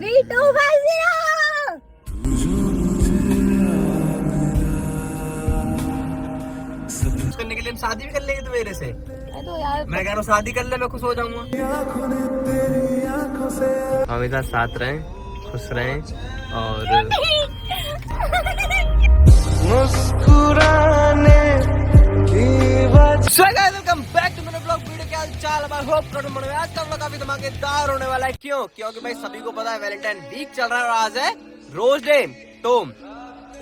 3, 2, 1 0। करने के लिए हम शादी भी कर लेंगे तो मेरे से। तो यार मैं कह रहा हूँ शादी कर ले, मैं खुश हो जाऊंगा। हमेशा साथ रहें, खुश रहें और मुस्कुराने की वजह। So guys welcome back to मेरा ब्लॉग वीडियो। क्या हाल चाल है? होप करो मन में आज का ब्लॉग काफी धमाकेदार होने वाला है। क्यों? क्योंकि भाई सभी को पता है वैलेंटाइन वीक चल रहा है और आज है रोज डे। तो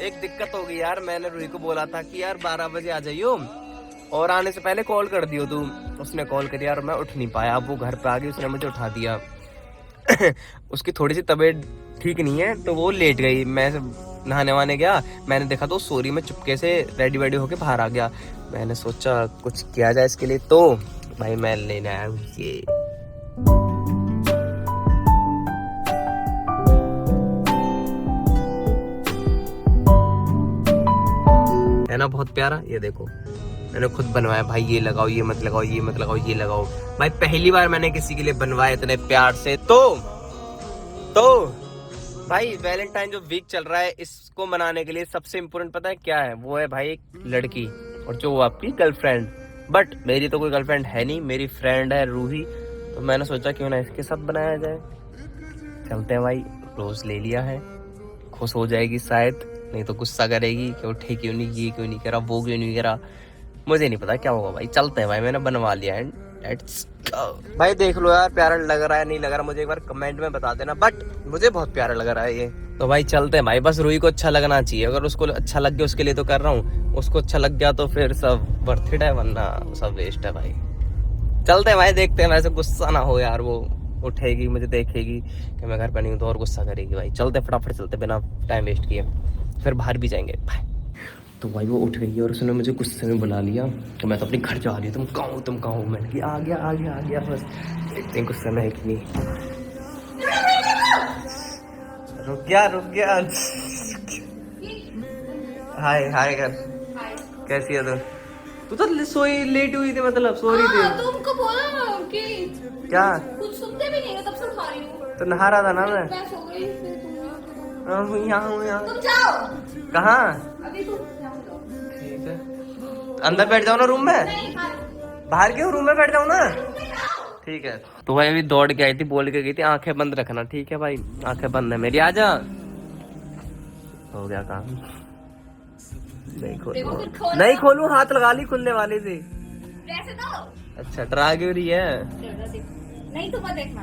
एक दिक्कत हो गई यार, मैंने रूही को बोला था कि यार 12 बजे आ जाइयो और आने से पहले कॉल कर दियो तू। उसने कॉल करी यार, मैं उठ नहीं पाया। अब वो घर पे आ गई, उसने मुझे उठा दिया। उसकी थोड़ी सी तबीयत ठीक नहीं है तो वो लेट गई। मैं नहाने वाने गया, मैंने देखा तो सोरी में चुपके से रेडी वेडी होके बाहर आ गया। मैंने सोचा कुछ किया जाए इसके लिए, तो भाई मैं लेने आया हूँ ये। है ना बहुत प्यारा, ये देखो मैंने खुद बनवाया। भाई ये लगाओ, ये मत लगाओ, ये मत लगाओ, ये लगाओ। भाई पहली बार मैंने किसी के लिए बनवाया इतने प्यार से। तो भाई वैलेंटाइन जो वीक चल रहा है, इसको मनाने के लिए सबसे इम्पोर्टेंट पता है क्या है? वो है भाई एक लड़की, और जो वो आपकी गर्लफ्रेंड। बट मेरी तो कोई गर्लफ्रेंड है नहीं, मेरी फ्रेंड है रूही। तो मैंने सोचा क्यों ना इसके साथ बनाया जाए। चलते हैं भाई, रोज ले लिया है, खुश हो जाएगी शायद, नहीं तो गुस्सा करेगी कि उठे क्यों नहीं, ये क्यों नहीं करा, वो क्यों नहीं करा। मुझे नहीं पता क्या होगा भाई। चलते हैं भाई, मैंने बनवा लिया है। लेट्स गो भाई। देख लो यार प्यारा लग रहा है नहीं लग रहा, मुझे एक बार कमेंट में बता देना। बट मुझे बहुत प्यारा लग रहा है ये। तो भाई चलते हैं भाई, बस रूही को अच्छा लगना चाहिए। अगर उसको अच्छा लग गया उसके लिए तो कर रहा हूँ, उसको अच्छा लग गया तो फिर सब वर्थ इट है, वरना सब वेस्ट है भाई। चलते हैं भाई, देखते हैं। वैसे गुस्सा ना हो यार, वो उठेगी मुझे देखेगी कि मैं घर पर नहीं हूँ तो और गुस्सा करेगी भाई। चलते फटाफट चलते, बिना टाइम वेस्ट किए, फिर बाहर भी जाएंगे भाई। तो भाई वो उठ गई है और उसने मुझे गुस्से में बुला लिया कि मैं तो अपने घर जा रही हूँ, तुम कहाँ हो, तुम कहाँ हो। मैंने कि आ गया बस। देखते हैं गुस्से में है कि नहीं। रुक गया। हाय कर। कैसी है तू तो सोई लेट हुई थी, मतलब सो रही थी। तुमको बोला ना कि क्या कुछ सुनते भी नहीं हो, तब से उठा रही हूँ। तो नहा रहा था ना मैं सो गई, फिर हूँ यहाँ। तुम जाओ। कहाँ? अभी तुम जाओ। ठीक है, अंदर बैठ जाओ ना रूम में। नहीं, बाहर क्यों, रूम में बैठ जाओ ना। ठीक है। तो भाई अभी दौड़ के आई थी, बोल के गई थी आंखें बंद रखना, ठीक है भाई? आंखें बंद है मेरी। आजा, हो गया काम। नहीं खोलू, हाथ लगा ली खुलने वाली थी। अच्छा डरा क्यों रही है? नहीं तुम देखना।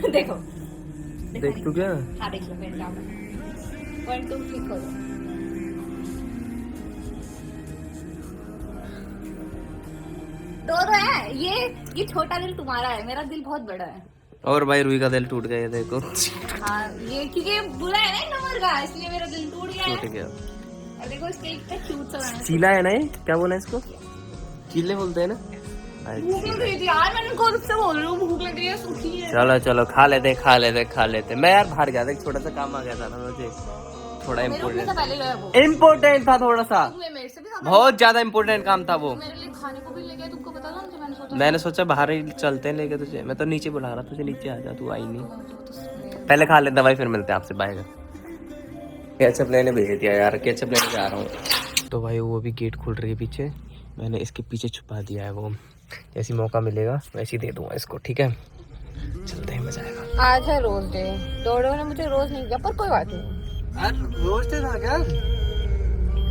देखो देख तू क्या? हाँ देख लो, मेरे काम 1 2 3 खोलो। दो है ये छोटा दिल तुम्हारा है, मेरा दिल बहुत बड़ा है। और भाई रूही का दिल टूट गया, ये देखो। हाँ ये क्योंकि बुरा है ना नंबर का, इसलिए मेरा दिल टूट गया। टूट गया। और देखो इसका इतना क्यूट सा है। चीला है ना ये, क्या बोला इसको? चीले बोलते हैं ना। भूख लग रही थी यार, मैंने खुद से बोल रही हूँ भूख लग रही है, सूखी है। चलो खा लेते। मैं यार बाहर गया था, एक छोटा सा काम आ गया था ना मुझे, थोड़ा इम्पोर्टेंट था थोड़ा सा, बहुत ज्यादा इम्पोर्टेंट काम था वो। मेरे लिए खाने को भी ले गया, तुमको पता था? मैंने सोचा बाहर ही चलते हैं लेके तुझे, मैं तो नीचे बुला रहा तुझे, नीचे आ जा, तू आई नहीं। पहले खा लेता भाई, फिर मिलते हैं आपसे, बाय। केचप लेने भेज दिया यार, केचप लेने जा रहा हूँ। तो भाई वो अभी गेट खुल रही है पीछे, मैंने इसके पीछे छुपा दिया है। वो जैसी मौका मिलेगा वैसे ही दे दूंगा इसको, ठीक है? चलते हैं, मजा आएगा। आज है रोज डे, डोडो ने मुझे रोज नहीं दिया, पर कोई बात नहीं। आज रोज डे था क्या?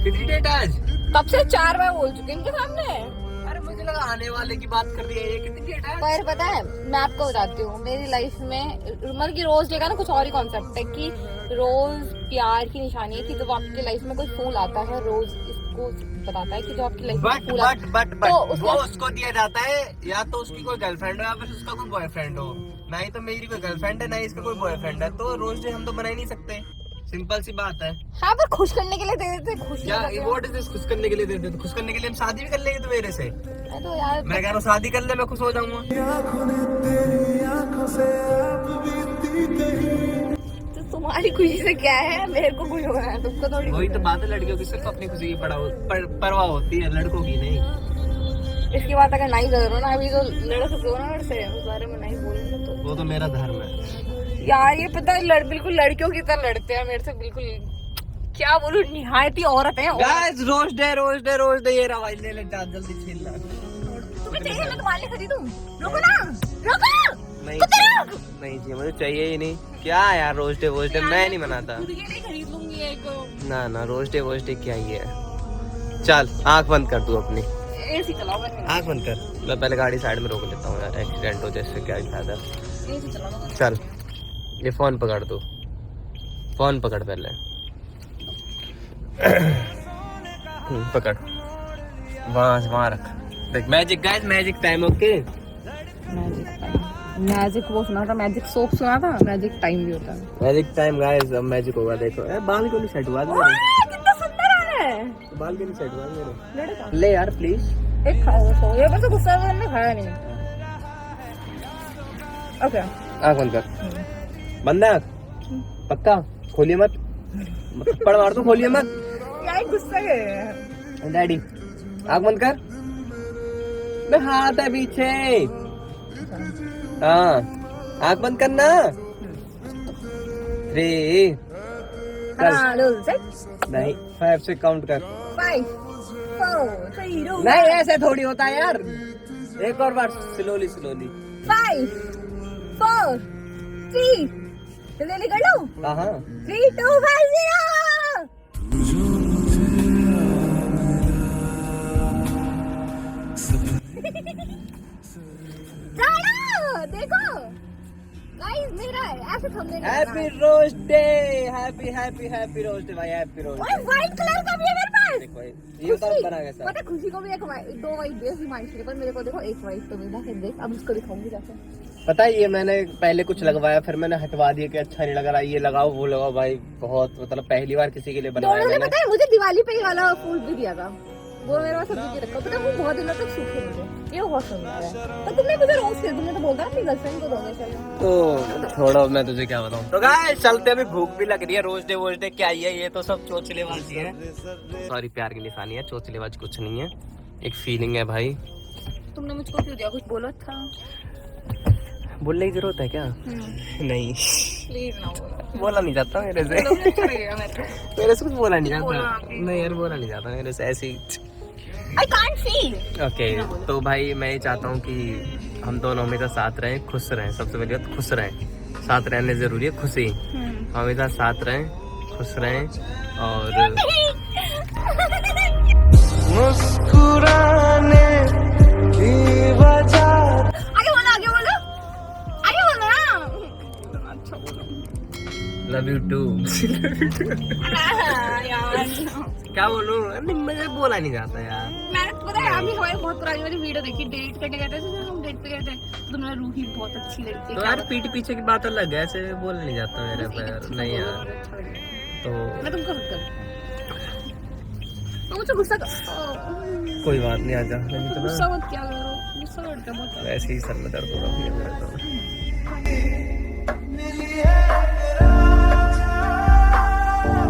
कितनी डेट आज? तब से 4 बार बोल चुके इनके सामने। अरे मुझे लगा आने वाले की बात कर रही है। ये कितनी डेट है? पर पता है, मैं आपको बताती हूँ, मेरी लाइफ में मतलब कि रोज डे का ना कुछ और ही कॉन्सेप्ट है कि रोज प्यार की निशानी है कि जब आपकी लाइफ में कोई फूल आता है, रोज इसको बताता है कि जो आपकी लाइफ में फूल बट वो उसको दिया जाता है या तो उसकी कोई गर्लफ्रेंड हो या फिर उसका कोई बॉयफ्रेंड हो। ना ही तो मेरी कोई गर्लफ्रेंड है, ना ही इसका कोई बॉयफ्रेंड है, तो रोज डे हम तो बना ही नहीं सकते। सिंपल सी बात है। हाँ पर खुश करने के लिए दे देते, खुश खुश करने के लिए दे देते। खुश करने के लिए हम शादी भी कर लेंगे तो मेरे से। तो यार मैं कह रहा हूँ शादी कर ले, मैं खुश हो जाऊंगा। तो तुम्हारी खुशी से क्या है, मेरे को खुश होना है, तुमको थोड़ी। वही तो बात है, लड़कियों की सिर्फ अपनी खुशी की परवाह होती है, लड़कों की नहीं। इसकी बात अगर नहीं करो ना, अभी तो लड़ सकते हो ना, लड़ से उस बारे में नहीं बोलूंगा तो वो तो मेरा धर्म है यार। ये पता है बिल्कुल लड़कियों की तरह लड़ते हैं मेरे से, बिल्कुल क्या बोलूं, निहायती औरत है। गाइस रोज डे ये रहा भाई, ले जल्दी छीन ला। तुम्हें चाहिए मैं तुम्हारे लिए खरीदूं? रुको ना, रुको। नहीं चाहिए, मुझे चाहिए ही नहीं। क्या यार रोज डे मैं नहीं बनाता। खुद के लिए खरीद लूंगी एक। ना रोज डे क्या ही है। चल आंख बंद कर तू अपनी, एसी चलाओ। आंख बंद कर। मैं पहले गाड़ी साइड में रोक लेता हूँ यार, एक्सीडेंट हो जैसे क्या फायदा। एसी चलाओ। चल ये फोन पकड़ तू, फोन पकड़ पहले। पकड़, वहाँ रख। देख magic guys, magic time. Okay magic वो सुना था, मैजिक सोप सुना था, मैजिक टाइम भी होता है। मैजिक टाइम गाइस, अब मैजिक होगा। देखो बाल क्यों नहीं सेट हुआ मेरे? कितना सुंदर आ रहा है। बाल क्यों नहीं सेट हुआ मेरे? ले यार प्लीज। एक खाओ तो ये बस गुस्सा में मैंने खाया नहीं। ओके आँख बंद कर। बंद है आँख पक्का, खोलिए मत। थप्पड़ मार दो, खोलिए मत। यार गुस्सा है डैडी। आँख बंद कर। मैं हाथ है पीछे। हाँ आँख बंद करना। 3 नहीं 5 से काउंट कर। 5 4 3 2 नहीं ऐसे थोड़ी होता है यार, एक और बार स्लोली 5 4 3 जल्दी कर लो। हाँ 3 2 1 0। देखो गाइस मेरा ऐसे thumbnail happy rose day, happy rose day भाई, हैप्पी रोज। ओए व्हाइट कलर का भी है मेरे पास। देखो ये तो बना कैसा। पता खुशी को भी एक 2 वाइट ड्रेस ही मांगी थी, पर मेरे को देखो एक वाइट तो मिला। फिर देख अब इसको दिखाऊंगी जाके। पता है ये मैंने पहले कुछ लगवाया, फिर मैंने हटवा दिया कि अच्छा नहीं लग रहा, ये लगाओ वो लगाओ भाई। बहुत मतलब पहली बार किसी के लिए बनवाया दोनों ने। मैंने। पता है मुझे दिवाली पे ये वाला फूल भी दिया था, वो मेरे पास अभी भी रखा। पता है वो बहुत दिनों तक सूखे मुझे। ये बहुत सुंदर है। तो तुमने मुझे रोज के तुमने तो बोलता अपनी गर्लफ्रेंड को दोगे। चलो तो छोड़ो, मैं तुझे क्या बताऊं। तो गाइस चलते, अभी भूख भी लग रही है। रोज डे क्या ही है, ये तो सब चोचलेबाजी है। सॉरी प्यार की निशानी है, चोचलेबाजी कुछ नहीं है, एक फीलिंग है भाई। तुमने मुझको क्यों दिया? कुछ बोला था? बोलने की जरूरत है क्या? नहीं प्लीज ना बोलो। बोला नहीं जाता मेरे से। मेरे से कुछ बोला नहीं जाता। नहीं यार बोला नहीं जाता मेरे से, ऐसी। I can't feel। ओके तो भाई मैं ये चाहता हूँ कि हम दोनों हमेशा साथ रहें, खुश रहें। सबसे पहले बात खुश रहें, साथ रहने जरूरी है। खुशी हमेशा साथ रहें, खुश रहें और मुस्कुराने की वजह। आगे बोलो ना। अच्छा बोलो। Love you too. यार क्या बोलूं, मुझे बोला नहीं जाता यार। मैंने पता है अभी हमारी बहुत पुरानी वाली वीडियो देखी, डेट करने गए थे। हम डेट पे गए थे, तुमने रूही बहुत अच्छी लड़की है। तो यार पीठ पीछे की बात अलग है, ऐसे बोलने नहीं जाता मेरे पैर। नहीं यार तो मैं तुमको तो मुझे गुस्सा कोई बात नहीं, आजा। नहीं तो गुस्सा मत क्या करो, गुस्सा करते बहुत। वैसे ही सर में दर्द हो रहा है मेरा तो।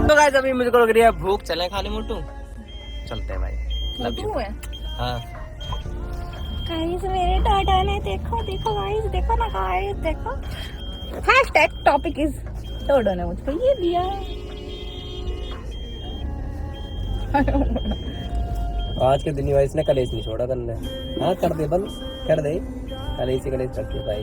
तो गाइस अभी मुझको लग रही है भूख, चले खाने मोटू। चलते हैं भाई। Love you. हाँ गाइस मेरे टाटा ने देखो गाइस, देखो ना गाइस, देखो। हैशटैग टॉपिक इज टोडो ने मुझको ये दिया। आज के दिन इसने कलेश नहीं छोड़ा करने। हाँ कर दे, बंद कर दे। कलेश ही कलेश करती भाई।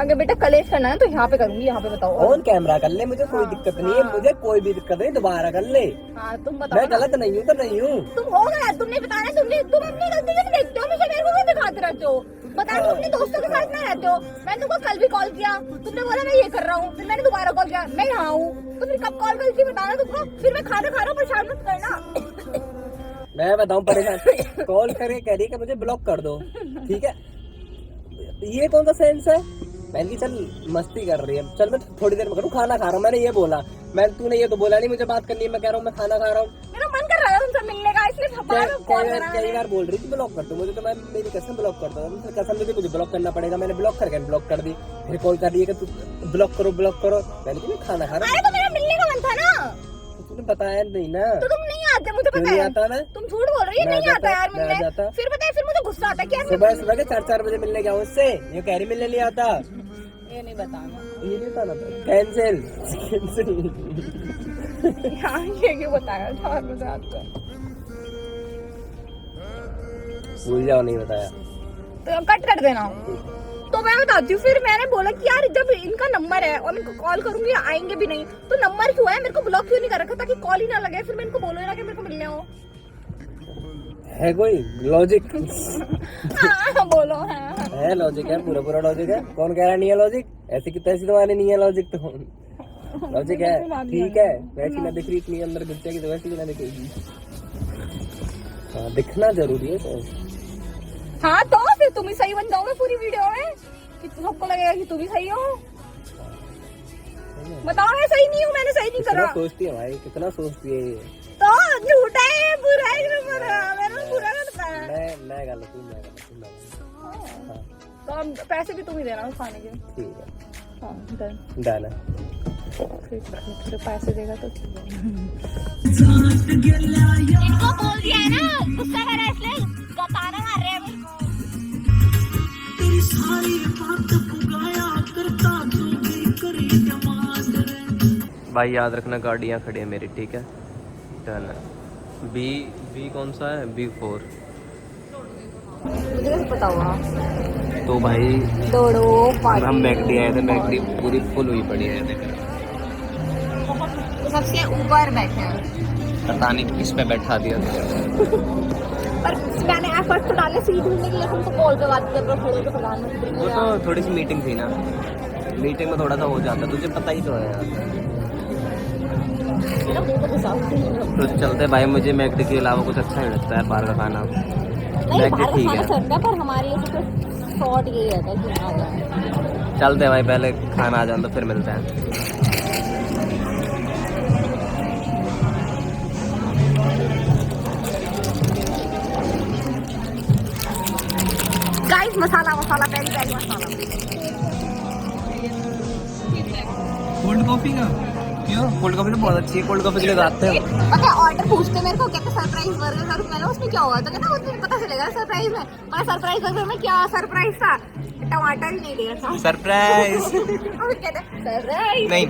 अगर बेटा कलेश करना है तो यहाँ पे करूंगी, यहाँ पे बताओ। ऑन कैमरा कर ले, मुझे कोई दिक्कत नहीं है, मुझे कोई भी दिक्कत नहीं, दोबारा कर ले। हाँ तुम बताओ। मैं गलत नहीं हूँ तो नहीं हूँ। तुम हो गया, तुमने बताया। तुम अपनी गलती क्यों देखते हो? मुझे मेरे को क्यों दिखाते रहते हो? बता तुम अपने दोस्तों के साथ ना रहते हो। मैंने तुमको कल भी कॉल किया, तुमने बोला मैं ये कर रहा हूँ। फिर मैंने दोबारा कॉल किया, मैं यहाँ हूँ। तो फिर कब कॉल करी थी बताना तुमको? फिर मैं खाना खा रहा हूँ, परेशान मत करना। मैं बताऊँ परेशान। कॉल करे कह रही कि मुझे ब्लॉक कर दो, ठीक है? ये कौन सा सेंस है? मैंने चल मस्ती कर रही है, चल मैं थोड़ी देर में करूँ, खाना खा रहा हूँ। मैंने ये बोला, तूने ये तो बोला नहीं मुझे बात करनी है। मैं कह रहा हूँ मैं खाना खा रहा हूँ। मेरा मन कर रहा है उनसे मिलने का, इसलिए कई बार बोल रही थी ब्लॉक कर दो मुझे, तो मैं मेरी कसम ब्लॉक करता हूँ। कसम मुझे ब्लॉक करना पड़ेगा। मैंने ब्लॉक करके ब्लॉक कर दी। फिर कॉल कर रही है कि तू ब्लॉक करो। मैंने कहा खाना खा रहा हूँ। तो मेरा मिलने का मन था ना, तूने बताया नहीं ना। तो तुम नहीं आ आते, मुझे पता है। आता ना? तुम झूठ बोल रही है, नहीं आता यार मिलने। फिर पता है, फिर मुझे गुस्सा आता है कि यार सुबह के 4 बजे मिलने गया उससे, ये कह रही मिलने नहीं आता। ये नहीं बताना, ये नहीं बताना, कैंसिल कैंसिल। हाँ ये क्यों बताया 4 बजे आता? भूल जाओ, नहीं बताया तो कट कर देना। तो मैं बताती हूँ, फिर मैंने बोला कि यार जब इनका नंबर है और मैं इनको कॉल करूंगी आएंगे भी नहीं, तो नंबर क्यों है, मेरे को ब्लॉक क्यों नहीं कर रखा ताकि कॉल ही ना लगे। फिर मैं इनको बोलो ना कि मेरे को मिलने हो। है कोई लॉजिक? हाँ बोलो। हाँ है लॉजिक, है पूरा लॉजिक है। कौन कह रहा नहीं है लॉजिक? ऐसी की तैसी तुम्हारे नहीं है लॉजिक, तो लॉजिक है। ठीक है, वैसी ना दिख रही इतनी अंदर घुस जाएगी तो वैसी भी ना दिखेगी। हाँ, दिखना जरूरी है तो। हाँ तो फिर तुम ही सही बन जाओगे पूरी वीडियो में, कि सबको लगेगा कि तुम ही सही हो। बताओ मैं सही नहीं हूँ, मैंने सही नहीं करा। सोचती है भाई, कितना सोचती है ये। तो झूठा है, बुरा है, मैंने बुरा करता है। मैं गलत हूँ, मैं गलत हूँ। हाँ। तो हम पैसे भी तुम ही देना खाने के। ठीक है, हाँ डन डन है। फिर पैसे देगा तो ठीक है। इनको बोल दिया है ना, गुस्सा कर रहा है इसलिए बताना मार रहे हैं मेरे को। तेरी सारी बात पुकाया करता तू भी करी जमात। भाई याद रखना, गाड़ियाँ खड़ी है मेरी, ठीक है? डन है। बी कौन सा है? B4। मुझे कैसे पता हुआ? तो भाई दौड़ो पार्टी। हम मैकडी आए थे, मैकडी पूरी फुल हुई पड़ी है। सबसे ऊपर बैठे हैं, पता नहीं किस पे बैठा दिया। पर मैंने एफर्ट तो डाले सीट ढूंढने के लिए, तुमको कॉल पे बात कर रहे हो, खड़े हो प्रधानमंत्री। वो तो थोड़ी सी मीटिंग थी ना, मीटिंग में थोड़ा सा हो जाता, तुझे पता ही तो है यार। तो चलते भाई, मुझे मैकडी के अलावा कुछ अच्छा नहीं लगता है बाहर का खाना। नहीं बाहर का खाना चलता है, पर हमारे लिए तो शॉर्ट यही रहता है कि आ जाए। चलते भाई, पहले खाना आ जाए तो फिर मिलते हैं। गाइस मसाला पहली मसाला। कोल्ड कॉफी का क्यों? कोल्ड कॉफी तो बहुत अच्छी है, कोल्ड कॉफी के लिए आते हैं। पता है ऑर्डर पूछते मेरे को, कहते सरप्राइज बर्गर करूँ, मैंने उसमें क्या हुआ, तो कहता वो तुम्हें पता चलेगा सरप्राइज में। मैं सरप्राइज बर्गर में क्या सरप्राइज था, टमाटर ही नहीं दिया था। सरप्राइज सरप्राइज नहीं,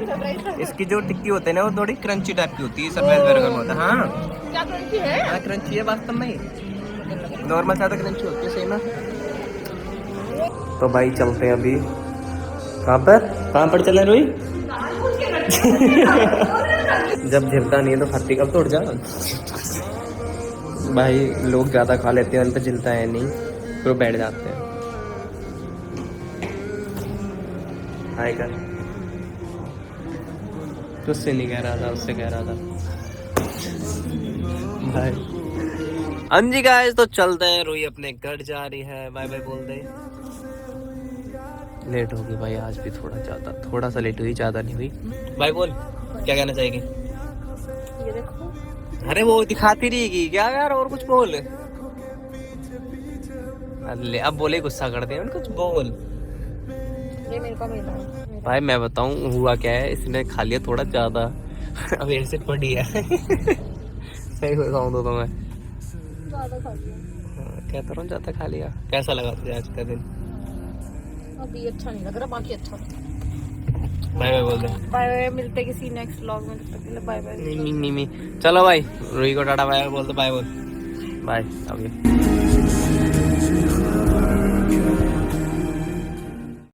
इसकी जो टिक्की होती है ना, वो थोड़ी क्रंची टाइप की होती है, सरप्राइज बर्गर में होता है। हाँ क्या क्रंची है? हाँ क्रंची है वास्तव में, नॉर्मल सा तो क्रंची होती है, सही ना। तो भाई चलते हैं अभी। कहाँ पर चले रोई? जब झिलता नहीं है तो फट्टी कब तोड़ जा। भाई लोग ज्यादा खा लेते हैं, उन पर झिलता है नहीं, फिर बैठ जाते हैं। हाय कर, तुझसे नहीं कह रहा था, उससे कह रहा था भाई। हाँ जी गाइस, तो चलते हैं, रोई अपने घर जा रही है, बाय बाय बोल दे। लेट होगी भाई आज भी, थोड़ा सा लेट हुई, ज्यादा नहीं हुई। भाई बोल, क्या कहना चाहेगी? ये देखो, अरे वो दिखाती रहेगी क्या यार, और कुछ बोल। अरे अब बोले, गुस्सा कर दे, कुछ बोल। ये मेरे को मिला है। भाई मैं बताऊं हुआ क्या है, इसने खा लिया थोड़ा ज्यादा। अब ऐसे पड़ी है। सही बताऊं तो मैं ज्यादा खा लिया, कहता रहा हूँ, ज्यादा खा लिया। कैसा लगा तुझे आज का दिन? अभी अच्छा नहीं लग रहा, बाकी अच्छा। बाय बाय बोल दे। बाय बाय, मिलते किसी नेक्स्ट व्लॉग में, तब तक के लिए बाय बाय। नहीं चलो भाई, रोही को टाटा बाय बाय बोल दो, बाय बोल, बाय अभी।